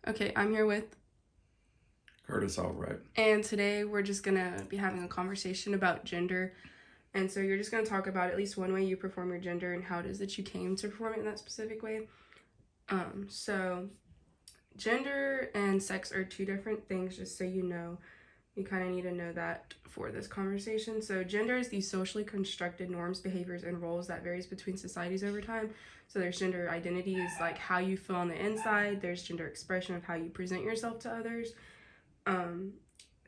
Okay, I'm here with, Curtis Albright. and today we're just gonna be having a conversation about gender. And so you're just gonna talk about at least one way you perform your gender and how it is that you came to perform it in that specific way. So gender and sex are two different things, just so you know. You kind of need to know that for this conversation. So gender is these socially constructed norms, behaviors, and roles that varies between societies over time. So there's gender identity is like how you feel on the inside. There's gender expression of how you present yourself to others. Um,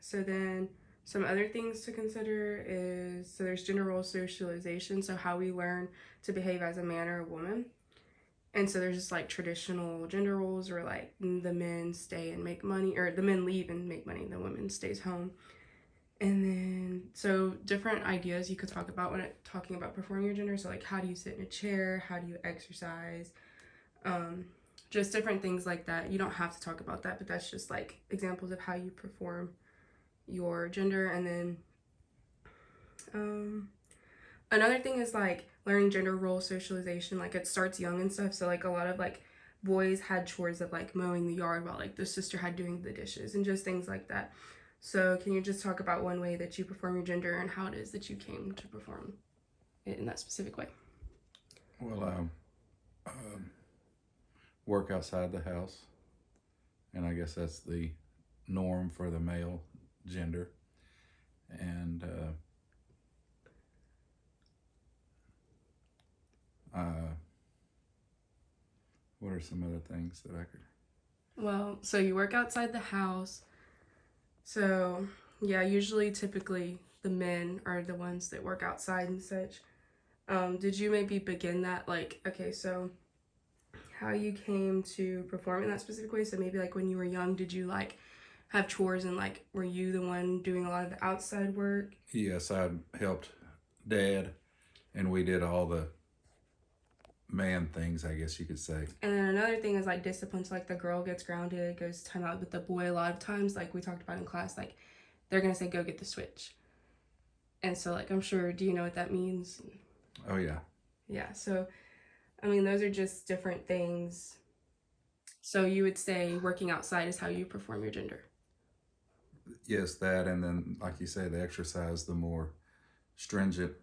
so then some other things to consider is so there's gender role socialization, so how we learn to behave as a man or a woman. And so there's just like traditional gender roles where like the men stay and make money, or the men leave and make money, and the woman stays home. And then so different ideas you could talk about when talking about performing your gender. So like how do you sit in a chair? How do you exercise? Um, just different things like that. You don't have to talk about that, but that's just like examples of how you perform your gender. And then um, another thing is like learning gender role socialization. Like it starts young and stuff. So like a lot of like boys had chores of like mowing the yard while like the sister had doing the dishes and just things like that. So can you just talk about one way that you perform your gender and how it is that you came to perform it in that specific way? Well, um, work outside the house, and I guess that's the norm for the male gender. And uh, what are some other things that I could? Well, so you work outside the house. So yeah, usually typically the men are the ones that work outside and such. Did you maybe begin that like okay, so how you came to perform in that specific way? So maybe like when you were young, did you like have chores and like were you the one doing a lot of the outside work? Yes, I helped Dad, and we did all the man things, I guess you could say. And then another thing is like discipline. So like the girl gets grounded, goes to timeout, but the boy a lot of times, like we talked about in class, like they're gonna say go get the switch. And so like I'm sure, do you know what that means? Oh yeah, Yeah. So I mean those are just different things. So you would say working outside is how you perform your gender. yes, that, and then like you say, the exercise, the more stringent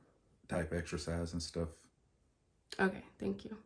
type exercise and stuff. Okay, thank you.